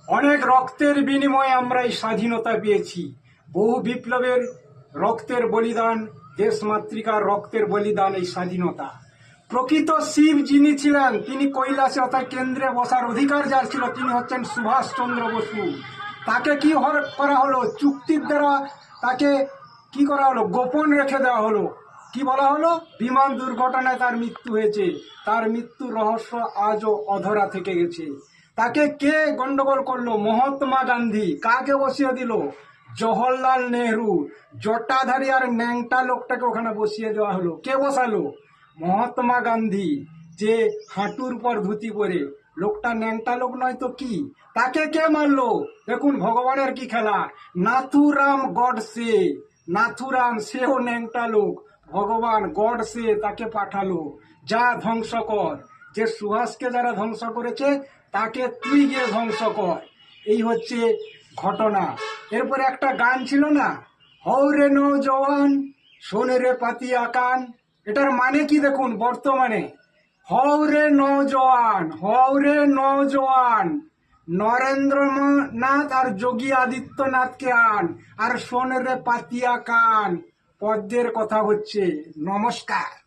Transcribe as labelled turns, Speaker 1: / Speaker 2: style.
Speaker 1: অনেক রক্তের বিনিময়ে আমরা এই স্বাধীনতা পেয়েছি। বহু বিপ্লবের রক্তের বলিদান, দেশ মাতৃকার রক্তের বলিদান এই স্বাধীনতা। প্রকৃত শিব যিনি ছিলেন, তিনি কৈলাসে অর্থাৎ কেন্দ্রে বসার অধিকার যার ছিল, তিনি হচ্ছেন সুভাষচন্দ্র বসু। তাকে কি করা হলো? চুক্তির দ্বারা তাকে কি করা হলো? গোপন রেখে দেওয়া হলো। কি বলা হলো? বিমান দুর্ঘটনায় তার মৃত্যু হয়েছে। তার মৃত্যুর রহস্য আজও অধরা থেকে গেছে। তাকে কে গন্ডগোল করলো? মহাত্মা গান্ধী। কাকে বসিয়ে দিল? জওহরলাল নেহরু। জটাধারী আর ন্যাংটা লোকটাকে ওখানে বসিয়ে দেওয়া হলো। কে বসালো? মহাত্মা গান্ধী, যে হাঁটুর পর ধুতি পরে। লোকটা ন্যাংটা লোক নয় তো কি? তাকে কে মারলো? দেখুন ভগবানের কি খেলা। নাথুরাম গডসে, নাথুরাম সেও ন্যাংটা লোক। ভগবান গডসে তাকে পাঠালো, যা ধ্বংস কর। যে সুভাষকে যারা ধ্বংস করেছে তাকে তুই গিয়ে ধ্বংস কর। এই হচ্ছে ঘটনা। এরপরে একটা গান ছিল না, হৌরে নৌজওয়ান শোনে রে পাতিয়া কান। এটার মানে কি দেখুন বর্তমানে, হৌরে নৌজওয়ান, হৌরে নৌজওয়ান, নরেন্দ্রনাথ আর যোগী আদিত্যনাথকে আন, আর শোনে রে পাতিয়া কান। পদ্মের কথা হচ্ছে। নমস্কার।